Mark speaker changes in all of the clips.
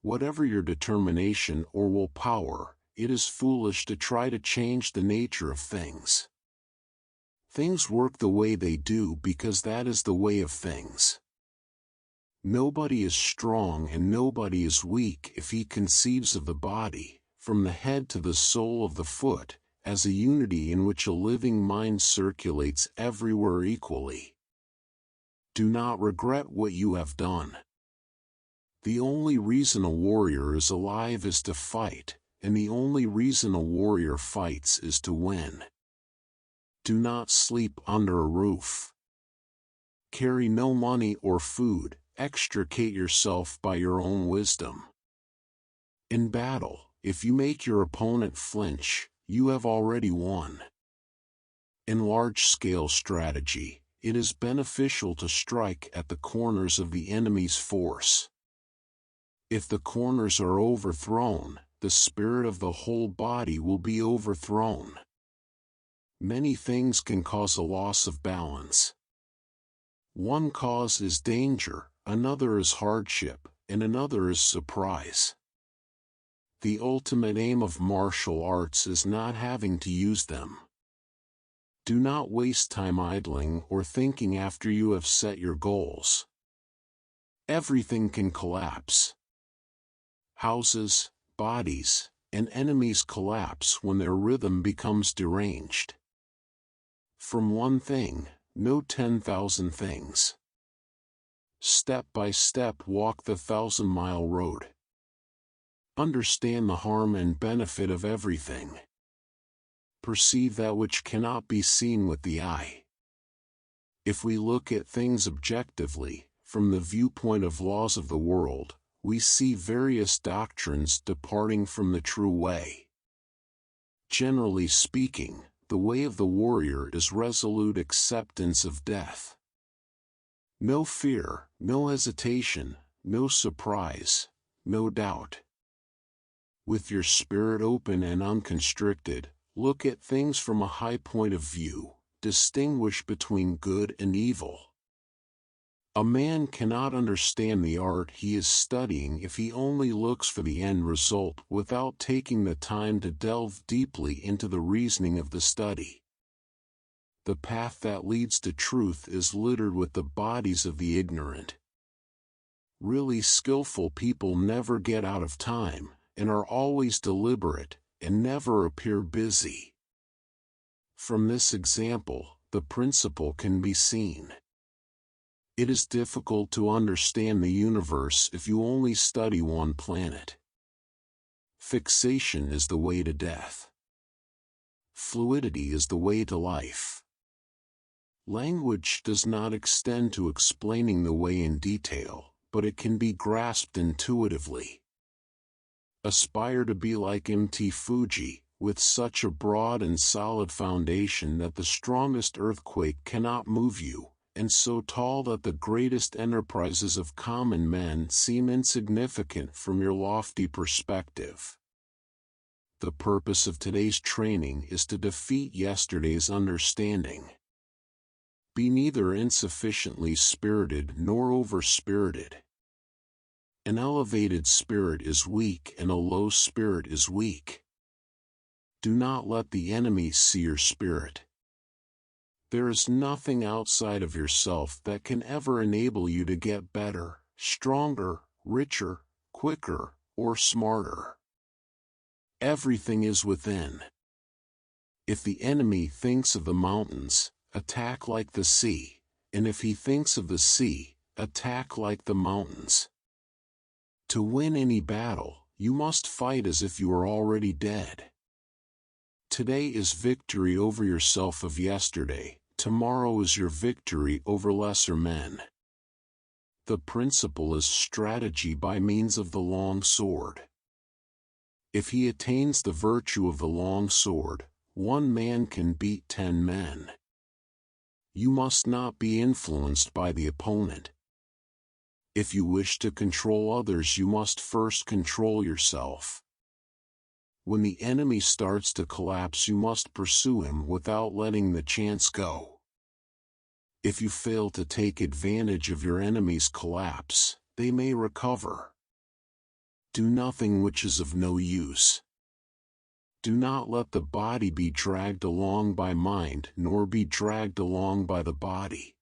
Speaker 1: Whatever your determination or willpower, it is foolish to try to change the nature of things. Things work the way they do because that is the way of things. Nobody is strong and nobody is weak if he conceives of the body, from the head to the sole of the foot, as a unity in which a living mind circulates everywhere equally. Do not regret what you have done. The only reason a warrior is alive is to fight, and the only reason a warrior fights is to win. Do not sleep under a roof. Carry no money or food, extricate yourself by your own wisdom. In battle, if you make your opponent flinch, you have already won. In large-scale strategy, it is beneficial to strike at the corners of the enemy's force. If the corners are overthrown, the spirit of the whole body will be overthrown. Many things can cause a loss of balance. One cause is danger, another is hardship, and another is surprise. The ultimate aim of martial arts is not having to use them. Do not waste time idling or thinking after you have set your goals. Everything can collapse. Houses, bodies, and enemies collapse when their rhythm becomes deranged. From one thing, know 10,000 things. Step by step walk the 1,000-mile road. Understand the harm and benefit of everything. Perceive that which cannot be seen with the eye. If we look at things objectively, from the viewpoint of laws of the world, we see various doctrines departing from the true way. Generally speaking, the way of the warrior is resolute acceptance of death. No fear, no hesitation, no surprise, no doubt. With your spirit open and unconstricted, look at things from a high point of view, distinguish between good and evil. A man cannot understand the art he is studying if he only looks for the end result without taking the time to delve deeply into the reasoning of the study. The path that leads to truth is littered with the bodies of the ignorant. Really skillful people never get out of time, and are always deliberate, and never appear busy. From this example, the principle can be seen. It is difficult to understand the universe if you only study one planet. Fixation is the way to death. Fluidity is the way to life. Language does not extend to explaining the way in detail, but it can be grasped intuitively. Aspire to be like Mt. Fuji, with such a broad and solid foundation that the strongest earthquake cannot move you, and so tall that the greatest enterprises of common men seem insignificant from your lofty perspective. The purpose of today's training is to defeat yesterday's understanding. Be neither insufficiently spirited nor over-spirited. An elevated spirit is weak and a low spirit is weak. Do not let the enemy see your spirit. There is nothing outside of yourself that can ever enable you to get better, stronger, richer, quicker, or smarter. Everything is within. If the enemy thinks of the mountains, attack like the sea, and if he thinks of the sea, attack like the mountains. To win any battle, you must fight as if you are already dead. Today is victory over yourself of yesterday, tomorrow is your victory over lesser men. The principle is strategy by means of the long sword. If he attains the virtue of the long sword, one man can beat 10 men. You must not be influenced by the opponent. If you wish to control others, you must first control yourself. When the enemy starts to collapse, you must pursue him without letting the chance go. If you fail to take advantage of your enemy's collapse, they may recover. Do nothing which is of no use. Do not let the body be dragged along by mind, nor be dragged along by the body.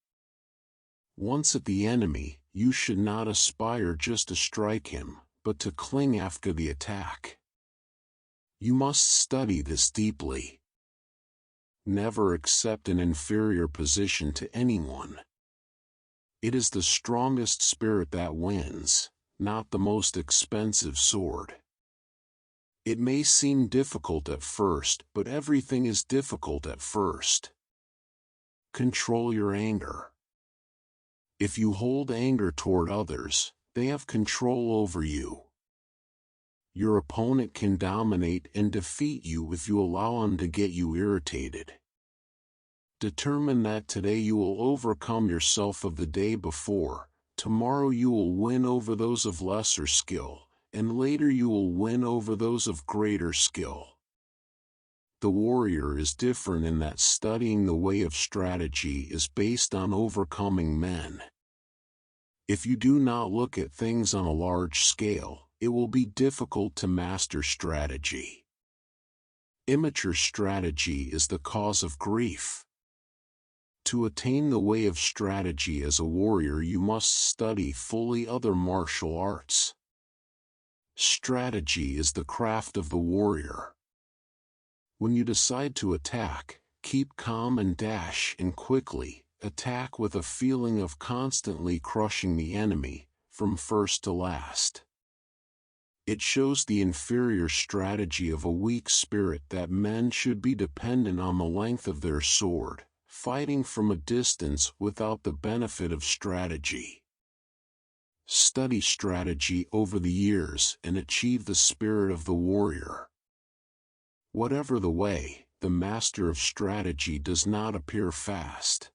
Speaker 1: Once at the enemy, you should not aspire just to strike him, but to cling after the attack. You must study this deeply. Never accept an inferior position to anyone. It is the strongest spirit that wins, not the most expensive sword. It may seem difficult at first, but everything is difficult at first. Control your anger. If you hold anger toward others, they have control over you. Your opponent can dominate and defeat you if you allow him to get you irritated. Determine that today you will overcome yourself of the day before, tomorrow you will win over those of lesser skill, and later you will win over those of greater skill. The warrior is different in that studying the way of strategy is based on overcoming men. If you do not look at things on a large scale, it will be difficult to master strategy. Immature strategy is the cause of grief. To attain the way of strategy as a warrior, you must study fully other martial arts. Strategy is the craft of the warrior. When you decide to attack, keep calm and dash in quickly. Attack with a feeling of constantly crushing the enemy, from first to last. It shows the inferior strategy of a weak spirit that men should be dependent on the length of their sword, fighting from a distance without the benefit of strategy. Study strategy over the years and achieve the spirit of the warrior. Whatever the way, the master of strategy does not appear fast.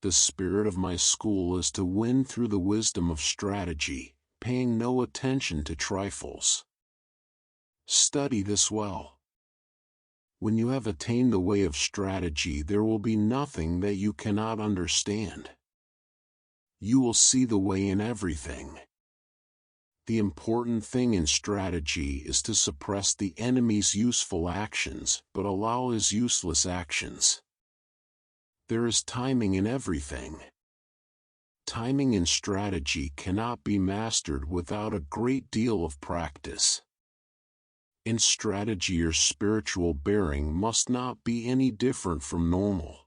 Speaker 1: The spirit of my school is to win through the wisdom of strategy, paying no attention to trifles. Study this well. When you have attained the way of strategy, there will be nothing that you cannot understand. You will see the way in everything. The important thing in strategy is to suppress the enemy's useful actions, but allow his useless actions. There is timing in everything. Timing in strategy cannot be mastered without a great deal of practice. In strategy, your spiritual bearing must not be any different from normal.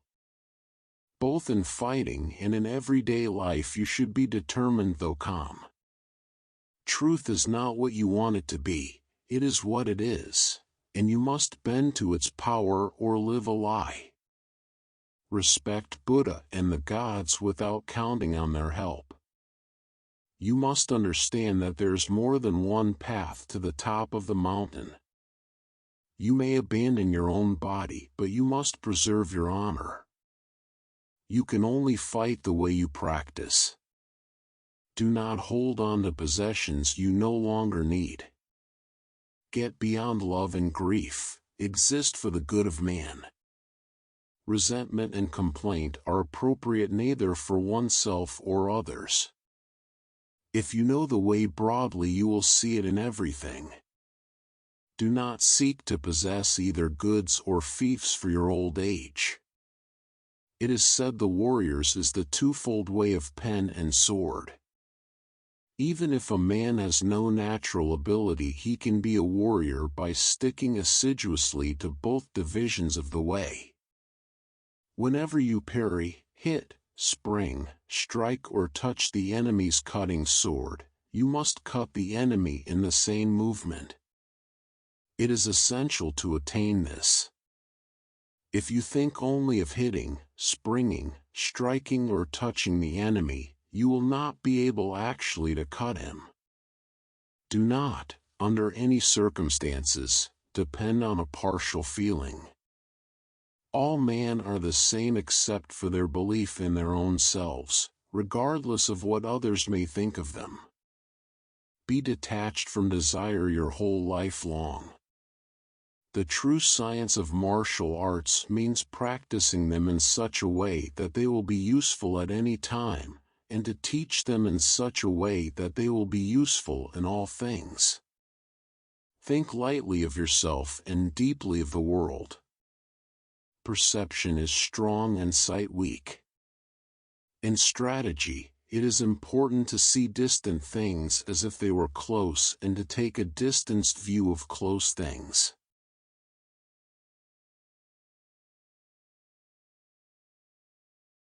Speaker 1: Both in fighting and in everyday life you should be determined though calm. Truth is not what you want it to be, it is what it is, and you must bend to its power or live a lie. Respect Buddha and the gods without counting on their help. You must understand that there's more than one path to the top of the mountain. You may abandon your own body, but you must preserve your honor. You can only fight the way you practice. Do not hold on to possessions you no longer need. Get beyond love and grief, exist for the good of man. Resentment and complaint are appropriate neither for oneself or others. If you know the way broadly, you will see it in everything. Do not seek to possess either goods or fiefs for your old age. It is said the warrior's is the twofold way of pen and sword. Even if a man has no natural ability, he can be a warrior by sticking assiduously to both divisions of the way. Whenever you parry, hit, spring, strike or touch the enemy's cutting sword, you must cut the enemy in the same movement. It is essential to attain this. If you think only of hitting, springing, striking or touching the enemy, you will not be able actually to cut him. Do not, under any circumstances, depend on a partial feeling. All men are the same except for their belief in their own selves, regardless of what others may think of them. Be detached from desire your whole life long. The true science of martial arts means practicing them in such a way that they will be useful at any time, and to teach them in such a way that they will be useful in all things. Think lightly of yourself and deeply of the world. Perception is strong and sight weak. In strategy, it is important to see distant things as if they were close and to take a distanced view of close things.